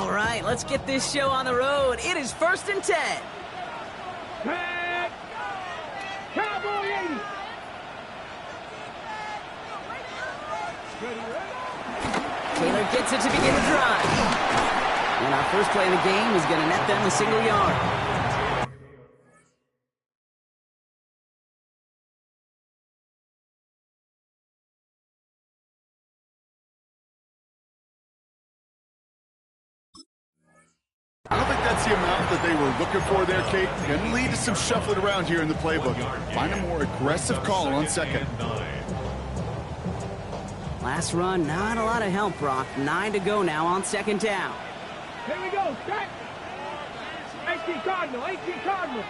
All right, let's get this show on the road. It is 1st and 10. Cowboy 80. Taylor gets it to begin the drive. And our first play of the game is going to net them a single yard. I don't think that's the amount that they were looking for there, Kate. Going to lead to some shuffling around here in the playbook. Find a more aggressive call on second. Last run, not a lot of help, Brock. 9 to go now on 2nd down. Here we go, set. 18 Cardinal, 18 Cardinal.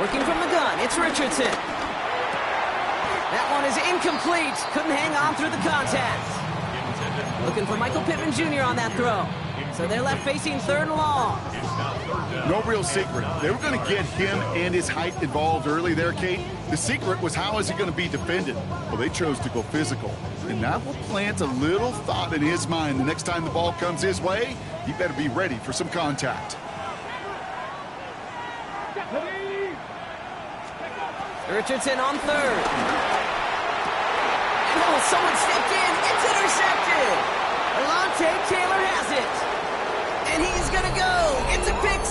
Working from the gun, it's Richardson. That one is incomplete. Couldn't hang on through the contact. Looking for Michael Pittman Jr. on that throw. So they're left facing 3rd and long. No real secret. They were going to get him and his height involved early there, Kate. The secret was how is he going to be defended? Well, they chose to go physical. And that will plant a little thought in his mind the next time the ball comes his way. He better be ready for some contact. Richardson on 3rd. Oh, someone stepped in. It's intercepted. Alontae Taylor has it. And he's going to go. It's a pick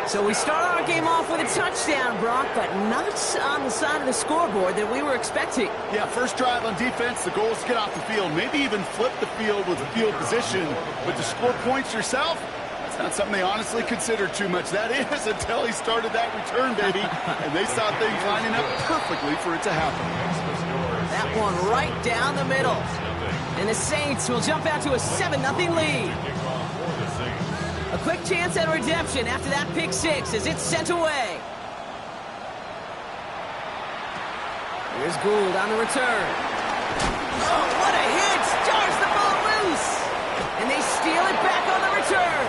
6. So we start our game off with a touchdown, Brock, but not on the side of the scoreboard that we were expecting. Yeah, first drive on defense, the goal is to get off the field, maybe even flip the field with field position. But to score points yourself, that's not something they honestly considered too much. That is until he started that return, baby. And they saw things lining up perfectly for it to happen. That one right down the middle. And the Saints will jump out to a 7-0 lead. A quick chance at redemption after that pick 6 as it's sent away. Here's Gould on the return. Oh, what a hit! Jars the ball loose! And they steal it back on the return.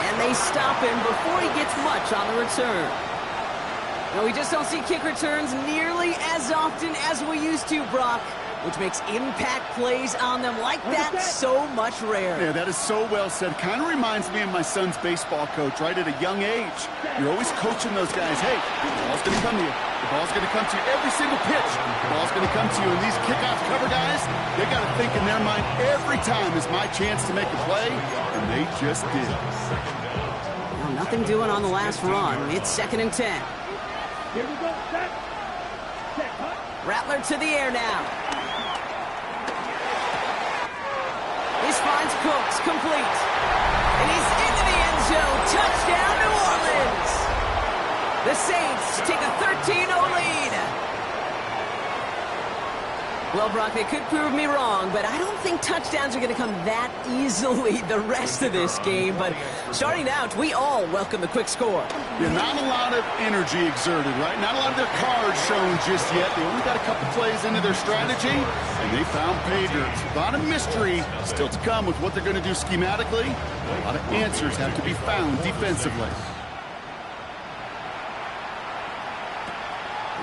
And they stop him before he gets much on the return. No, we just don't see kick returns nearly as often as we used to, Brock, which makes impact plays on them like that so much rarer. Yeah, that is so well said. Kind of reminds me of my son's baseball coach, right? At a young age, you're always coaching those guys. Hey, the ball's going to come to you. The ball's going to come to you every single pitch. The ball's going to come to you. And these kickoff cover guys, they got to think in their mind every time is my chance to make a play, and they just did. Well, nothing doing on the last run. It's 2nd and 10. Here we go, set. Rattler to the air now. This finds Cooks, complete. And he's into the end zone. Touchdown, New Orleans. The Saints take a 13-0 lead. Well, Brock, they could prove me wrong, but I don't think touchdowns are going to come that easily the rest of this game. But starting out, we all welcome the quick score. Yeah, not a lot of energy exerted, right? Not a lot of their cards shown just yet. They only got a couple plays into their strategy, and they found pay dirt. A lot of mystery still to come with what they're going to do schematically. A lot of answers have to be found defensively.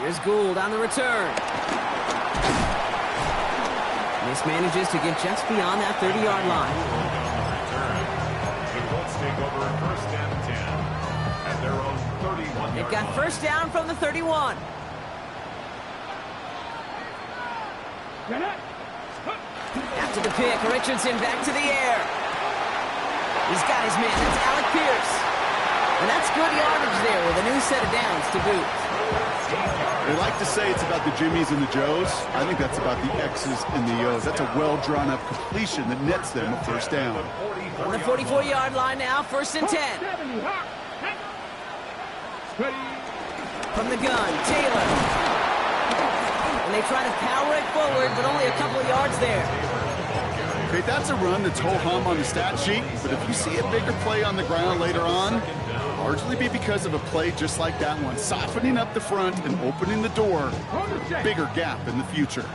Here's Gould on the return. This manages to get just beyond that 30-yard line. They've got first down from the 31. After the pick, Richardson back to the air. He's got his man. That's Alec Pierce. And that's good yardage there with a new set of downs to boot. They like to say it's about the Jimmies and the Joes. I think that's about the X's and the O's. That's a well-drawn-up completion that nets them a first down. On the 44-yard line now, 1st and 10. From the gun, Taylor. And they try to power it forward, but only a couple of yards there. Okay, that's a run that's ho-hum on the stat sheet, but if you see a bigger play on the ground later on, largely be because of a play just like that one, softening up the front and opening the door for a bigger gap in the future.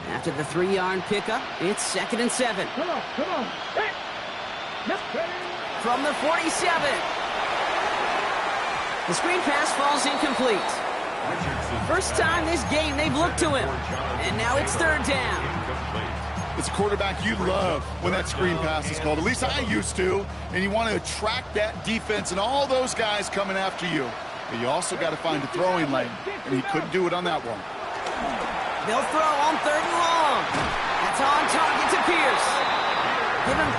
After the 3-yard pickup, it's 2nd and 7. Come on. Hey. From the 47. The screen pass falls incomplete. First time this game they've looked to him. And now it's 3rd down. As a quarterback, you love when that screen pass is called. At least I used to. And you want to attract that defense and all those guys coming after you. But you also got to find a throwing lane, and he couldn't do it on that one. They'll throw on 3rd and long. That's on target to Pierce. Give him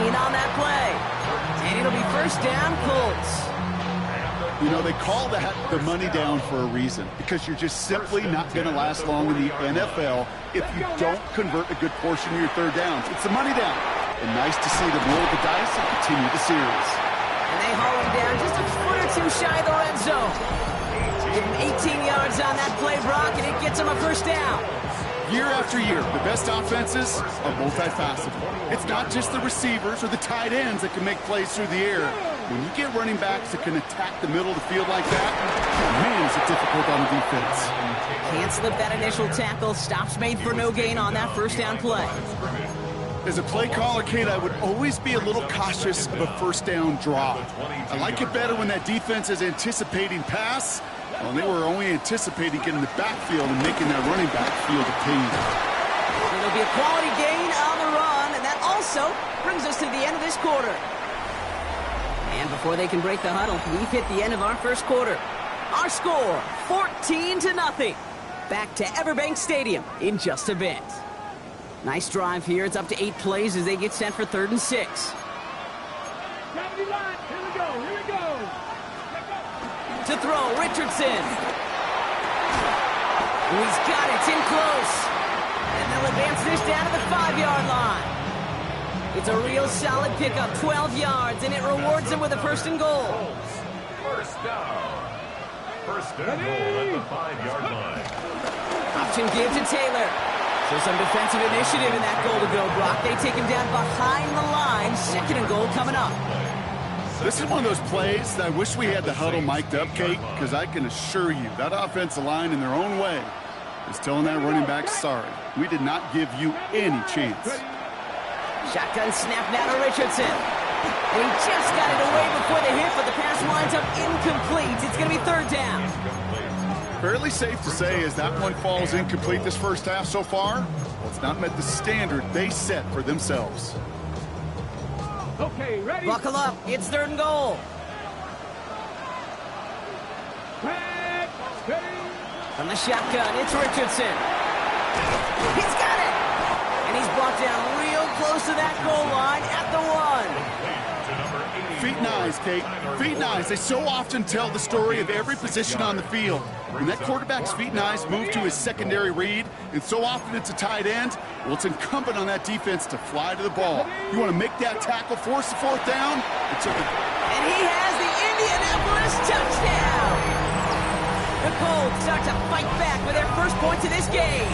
13 on that play. And it'll be 1st down, Colts. You know, they call that the money down for a reason, because you're just simply not going to last long in the NFL if you don't convert a good portion of your 3rd downs. It's the money down. And nice to see them roll the dice and continue the series. And they haul him down just a foot or two shy of the red zone. Give him 18 yards on that play, Brock, and it gets him a 1st down. Year after year, the best offenses are multifaceted. It's not just the receivers or the tight ends that can make plays through the air. When you get running backs that can attack the middle of the field like that, man, is it difficult on the defense. Can't slip that initial tackle. Stops made for no gain on that 1st down play. As a play caller, Kate, I would always be a little cautious of a 1st down draw. I like it better when that defense is anticipating pass. Well, they were only anticipating getting the backfield and making that running back feel the pain. It'll be a quality gain on the run, and that also brings us to the end of this quarter. And before they can break the huddle, we've hit the end of our 1st quarter. Our score, 14-0. Back to Everbank Stadium in just a bit. Nice drive here. It's up to 8 plays as they get set for 3rd and 6. Gravity line. Here we go. Here we go. To throw, Richardson. Oh, he's got it. It's in close. And they'll advance this down to the 5-yard line. It's a real solid pickup, 12 yards, and it rewards them with a 1st and goal. 1st down. 1st and goal at the 5-yard line. Option give to Taylor. So some defensive initiative in that goal to go, Brock. They take him down behind the line. 2nd and goal coming up. This is one of those plays that I wish we had the huddle mic'd up, Kate, because I can assure you that offensive line in their own way is telling that running back, sorry, we did not give you any chance. Shotgun snap now to Richardson. And he just got it away before the hit, but the pass winds up incomplete. It's going to be 3rd down. Fairly safe to say as that one falls incomplete this 1st half so far, well, it's not met the standard they set for themselves. Okay, ready? Buckle up. It's 3rd and goal. Red, steady. From the shotgun, it's Richardson. He's got it. And he's brought down real close to that goal line at the 1. Feet and eyes, Kate. Feet and eyes. They so often tell the story of every position on the field. When that quarterback's feet and eyes move to his secondary read, and so often it's a tight end, well, it's incumbent on that defense to fly to the ball. You want to make that tackle, force the 4th down. And he has the Indianapolis touchdown. The Colts start to fight back with their 1st points of this game.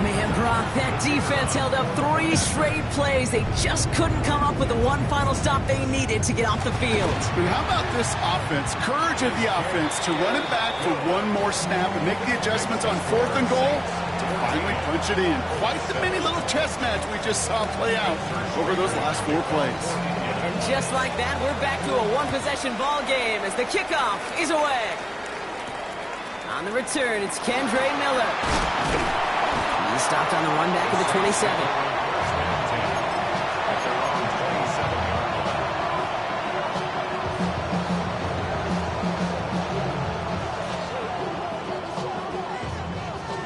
Man, Brock, that defense held up 3 straight plays. They just couldn't come up with the one final stop they needed to get off the field. But how about this offense? Courage of the offense to run it back for one more snap and make the adjustments on 4th and goal to finally punch it in. Quite the mini little chess match we just saw play out over those last 4 plays. And just like that, we're back to a 1-possession ball game as the kickoff is away. On the return, it's Kendre Miller. He stopped on the run back at the 27.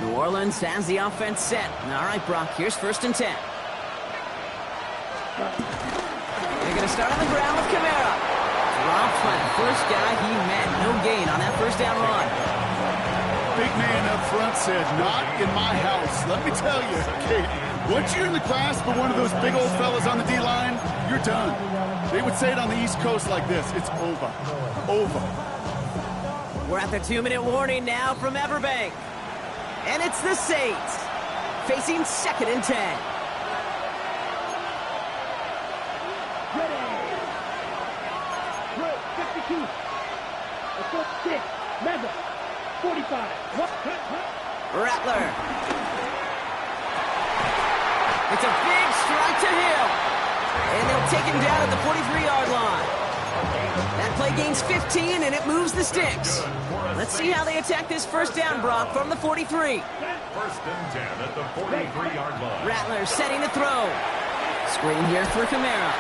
New Orleans has the offense set. All right, Brock, here's 1st and 10. They're going to start on the ground with Kamara. Dropped by the 1st guy he met. No gain on that 1st down run. Big man up front said, not in my house. Let me tell you, Kate, once you're in the grasp of one of those big old fellas on the D-line, you're done. They would say it on the East Coast like this, it's over. Over. We're at the 2-minute warning now from Everbank. And it's the Saints facing 2nd and 10. Ready. Drill, 52. Let's go 6. Meza. 45. Rattler. It's a big strike to Hill. And they'll take him down at the 43-yard line. That play gains 15, and it moves the sticks. Let's see how they attack this first down, Brock, from the 43. First and 10 at the 43-yard line. Rattler setting to throw. Screen here for Kamara.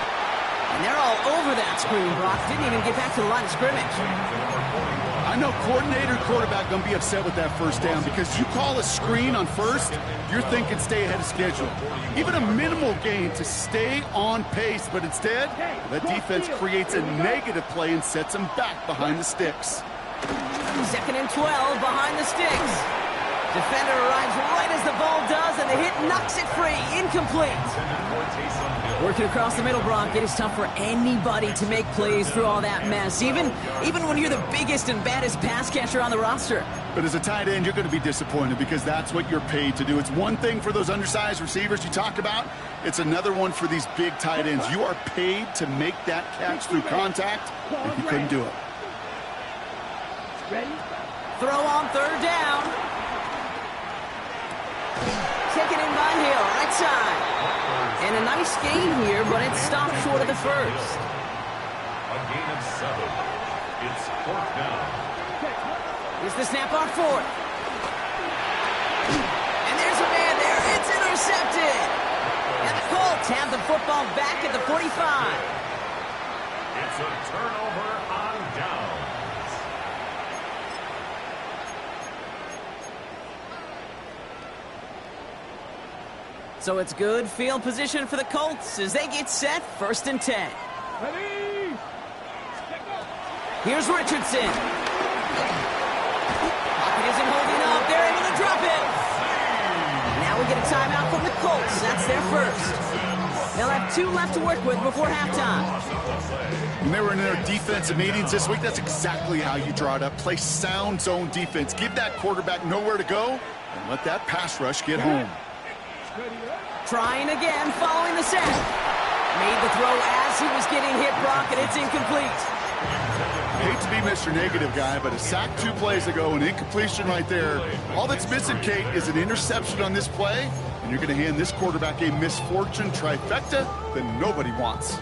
And they're all over that screen, Brock. Didn't even get back to the line of scrimmage. I know coordinator quarterback going to be upset with that first down because you call a screen on first, you're thinking stay ahead of schedule. Even a minimal gain to stay on pace, but instead, that defense creates a negative play and sets them back behind the sticks. Second and 12 behind the sticks. Defender arrives right as the ball does, and the hit knocks it free. Incomplete. Working across the middle, Brock, it is tough for anybody to make plays through all that mess, even when you're the biggest and baddest pass catcher on the roster. But as a tight end, you're going to be disappointed because that's what you're paid to do. It's one thing for those undersized receivers you talk about. It's another one for these big tight ends. You are paid to make that catch through contact, and you couldn't do it. Ready? Throw on third down. Taken in by Hill, right side. And a nice gain here, but it's stopped short of the first. A gain of 7. It's fourth down. Here's the snap on fourth. And there's a man there. It's intercepted. And the Colts have the football back at the 45. It's a turnover on downs. So it's good field position for the Colts as they get set, first and 10. Ready? Here's Richardson. Pocket isn't holding up. They're able to drop it. Now we get a timeout from the Colts. That's their first. They'll have 2 left to work with before halftime. When they were in their defensive meetings this week, that's exactly how you draw it up. Play sound zone defense. Give that quarterback nowhere to go and let that pass rush get home. Trying again, following the set. Made the throw as he was getting hit, Brock, and it's incomplete. I hate to be Mr. Negative guy, but a sack 2 plays ago, an incompletion right there. All that's missing, Kate, is an interception on this play, and you're going to hand this quarterback a misfortune trifecta that nobody wants.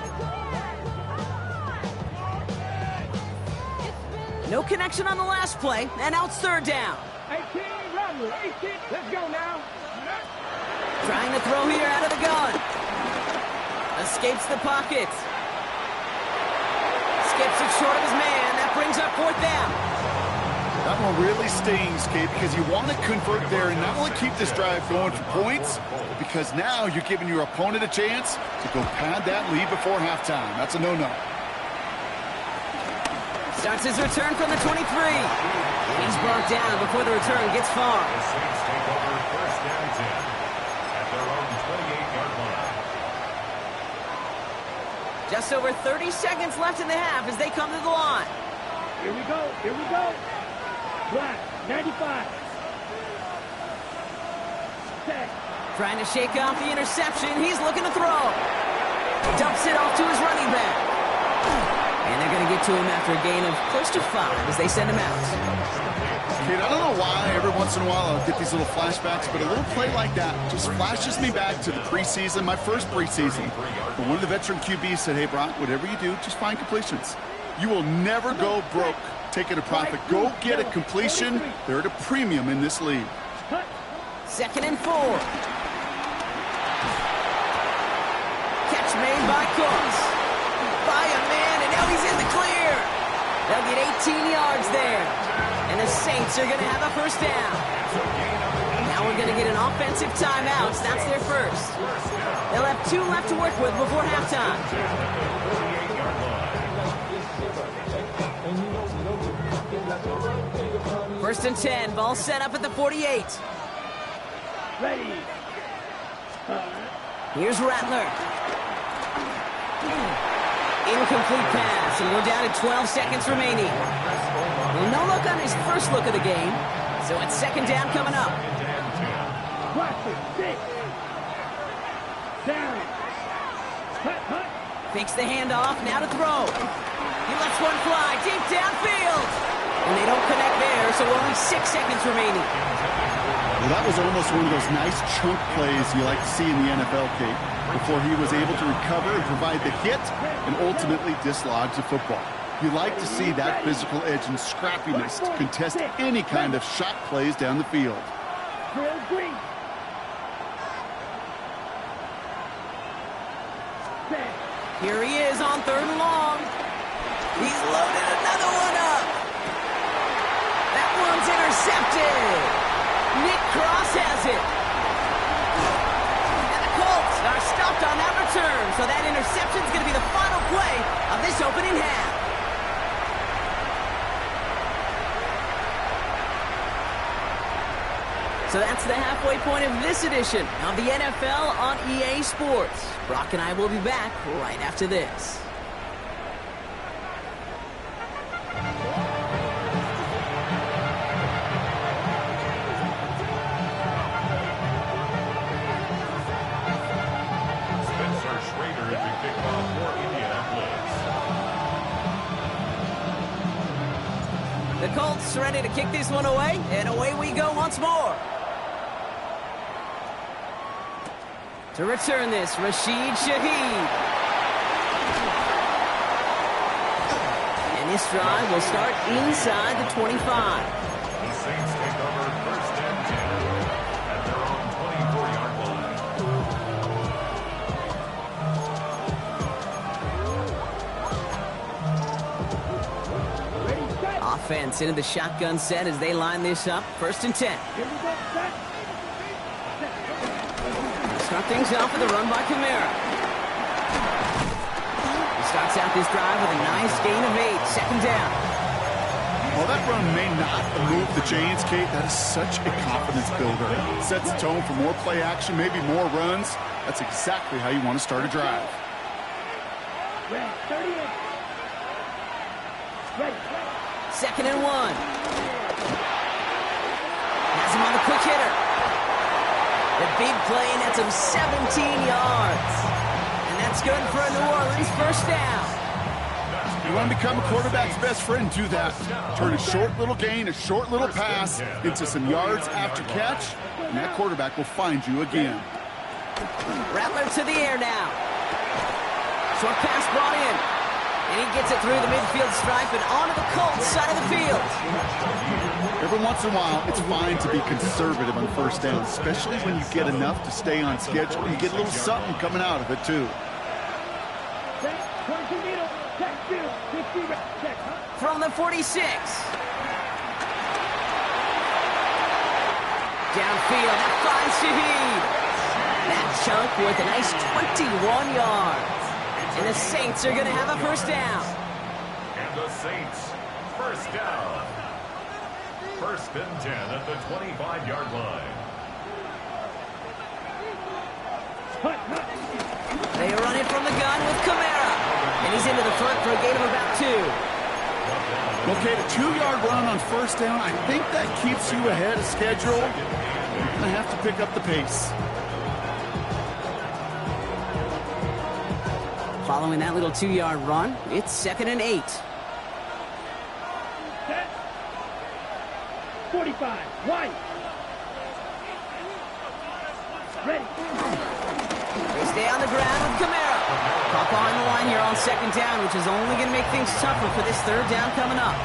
No connection on the last play, and now it's third down. 18, Rattler, 18. Let's go now. Trying to throw here out of the gun. Escapes the pocket. Skips it short of his man. That brings up fourth down. That one really stings, Kate, because you want to convert there and not only keep this drive going for points, but because now you're giving your opponent a chance to go pad that lead before halftime. That's a no-no. Starts his return from the 23. He's brought down before the return gets far. The Saints take over first down 10 at their own 28-yard line. Just over 30 seconds left in the half as they come to the line. Here we go. Here we go. Black, 95. Set. Trying to shake off the interception. He's looking to throw. Dumps it off to his running back. And they're going to get to him after a gain of close to 5 as they send him out. Kate, I don't know why every once in a while I'll get these little flashbacks, but a little play like that just flashes me back to the preseason, my first preseason. But one of the veteran QBs said, hey, Brock, whatever you do, just find completions. You will never go broke taking a profit. Go get a completion. They're at a premium in this league. Second and 4. Catch made by Cooks. By a man, and now he's in the clear. They'll get 18 yards there. And the Saints are going to have a first down. Now we're going to get an offensive timeout. So that's their first. They'll have 2 left to work with before halftime. First and 10. Ball set up at the 48. Ready. Here's Rattler. Incomplete pass, and we're down to 12 seconds remaining. Well, no look on his first look of the game, so it's second down coming up. Watch it. 6. Down. Hut, hut. Fakes the handoff, now to throw. He lets one fly deep downfield. And they don't connect there, so only 6 seconds remaining. Well, that was almost one of those nice chunk plays you like to see in the NFL, Kate, before he was able to recover and provide the hit and ultimately dislodge the football. You like to see that physical edge and scrappiness to contest any kind of shot plays down the field. Here he is on 3rd and long. He's loaded another one up. That one's intercepted. Nick Cross has it. And the Colts are stopped on that return, so that interception's going to be the final play of this opening half. So that's the halfway point of this edition of the NFL on EA Sports. Brock and I will be back right after this. Spencer Schrader is the kickoff for Indianapolis. The Colts ready to kick this one away, and away we go once more. To return this, Rashid Shaheed. And this drive will start inside the 25. The Saints take over 1st and 10 at their own 24-yard line. Offense into the shotgun set as they line this up. 1st and 10. Start things off with a run by Kamara. He starts out this drive with a nice gain of 8. 2nd down. While that run may not move the chains, Kate, that is such a confidence builder. It sets the tone for more play action, maybe more runs. That's exactly how you want to start a drive. 2nd and 1. Has him on the quick hitter. The big play nets him 17 yards. And that's good for a New Orleans 1st down. You want to become a quarterback's best friend, do that. Turn a short little gain, a short little pass into some yards after catch, and that quarterback will find you again. Rattler to the air now. Short pass brought in. And he gets it through the midfield stripe and onto the Colts side of the field. Every once in a while, it's fine to be conservative on 1st down, especially when you get enough to stay on schedule. You get a little something coming out of it, too. From the 46. Downfield, that finds Shaheed. That chunk worth a nice 21 yards. And the Saints are going to have a 1st down. And the Saints, 1st down. 1st and 10 at the 25-yard line. They run it from the gun with Kamara. And he's into the front for a gain of about 2. Okay, the 2-yard run on 1st down, I think that keeps you ahead of schedule. You're going to have to pick up the pace. Following that little 2-yard run, it's 2nd and 8. 45, White. Ready. They stay on the ground with Kamara. Caught behind the line here on 2nd down, which is only going to make things tougher for this 3rd down coming up.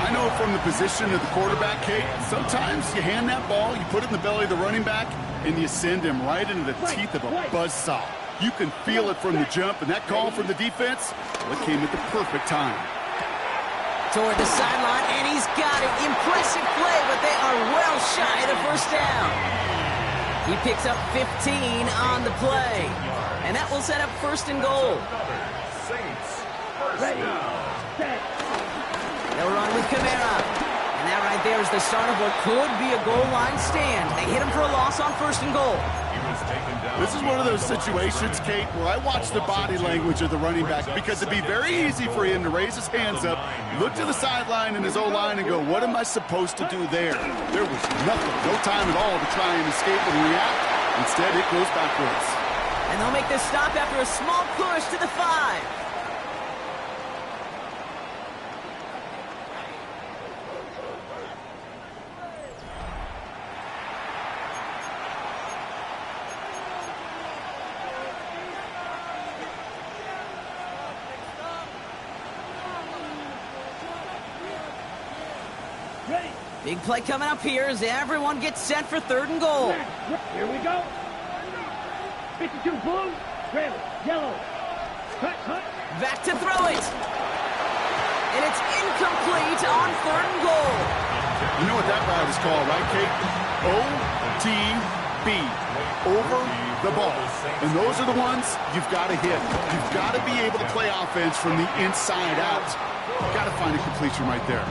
I know from the position of the quarterback, Kate, sometimes you hand that ball, you put it in the belly of the running back, and you send him right into the teeth of a buzzsaw. You can feel it from the jump, and that call from the defense, well, it came at the perfect time. Toward the sideline, and he's got it. Impressive play, but they are well shy of the 1st down. He picks up 15 on the play, and that will set up 1st and goal. Saints, 1st down. They'll run with Kamara. And that right there is the start of what could be a goal line stand. They hit him for a loss on 1st and goal. This is one of those situations, Kate, where I watch the body language of the running back because it'd be very easy for him to raise his hands up, look to the sideline in his O-line and go, what am I supposed to do there? There was nothing, no time at all to try and escape and react. Instead, it goes backwards. And they'll make this stop after a small push to the 5. Big play coming up here as everyone gets set for 3rd and goal. Here we go. 52 blue, red, yellow. Cut. Back to throw it. And it's incomplete on 3rd and goal. You know what that route is called, right, Kate? OTB. Over the ball. And those are the ones you've got to hit. You've got to be able to play offense from the inside out. You've got to find a completion right there.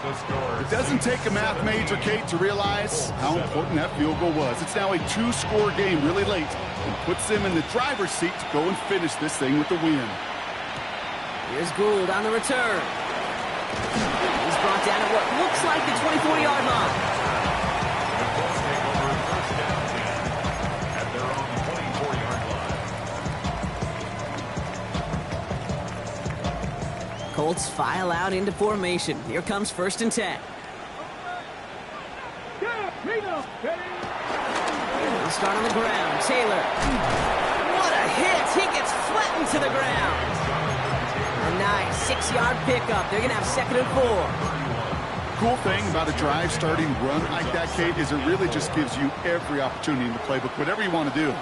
It doesn't take a math major, Kate, to realize how important that field goal was. It's now a 2-score game really late and puts them in the driver's seat to go and finish this thing with the win. Here's Gould on the return. He's brought down at what looks like the 24-yard line. Colts file out into formation. Here comes 1st and 10. They'll start on the ground. Taylor. What a hit! He gets flattened to the ground. A nice 6-yard pickup. They're going to have 2nd and 4. Cool thing about a drive starting run like that, Kate, is it really just gives you every opportunity in the playbook, whatever you want to do.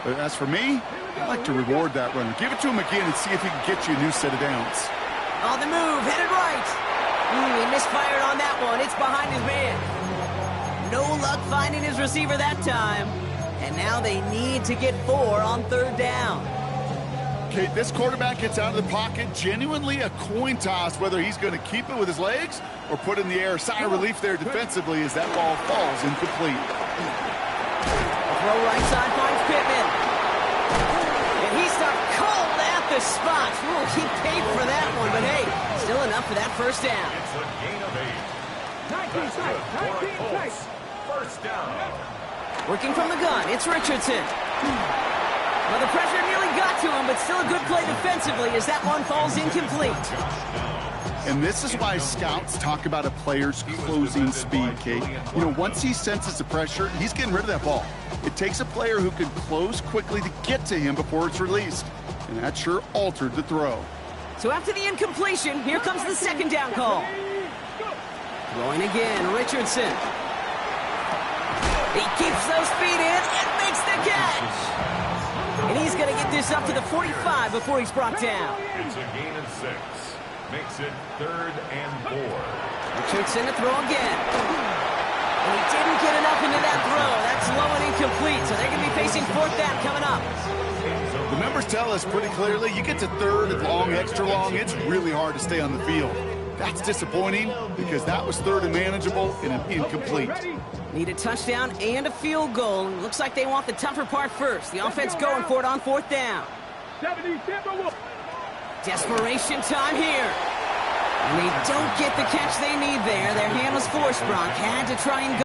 But as for me, I like to reward that runner. Give it to him again and see if he can get you a new set of downs. On the move, headed right. He misfired on that one. It's behind his man. No luck finding his receiver that time. And now they need to get 4 on 3rd down. Okay, this quarterback gets out of the pocket. Genuinely a coin toss whether he's going to keep it with his legs or put it in the air. Sigh of relief there defensively as that ball falls incomplete. Throw right side finds Pittman. And he stopped cold at the spot. Ooh, he paid for that one, but hey, still enough for that 1st down. It's a gain of 8. 19 sight. 1st down. Working from the gun, it's Richardson. Well, the pressure nearly got to him, but still a good play defensively as that one falls incomplete. And this is why scouts talk about a player's closing speed, Kate. You know, once he senses the pressure, he's getting rid of that ball. It takes a player who can close quickly to get to him before it's released. And that sure altered the throw. So after the incompletion, here comes the 2nd down call. Throwing again, Richardson. He keeps those feet in and makes the catch. And he's going to get this up to the 45 before he's brought down. It's a gain of 6. Makes it 3rd and 4. Richardson to throw again. And he didn't get enough into that throw. That's low and incomplete, so they're going to be facing 4th down coming up. The numbers tell us pretty clearly, you get to 3rd and long, extra long, it's really hard to stay on the field. That's disappointing because that was 3rd and manageable and an incomplete. Need a touchdown and a field goal. Looks like they want the tougher part first. The offense going for it on 4th down. Desperation time here. And they don't get the catch they need there. Their hand was forced. Bronk had to try and go.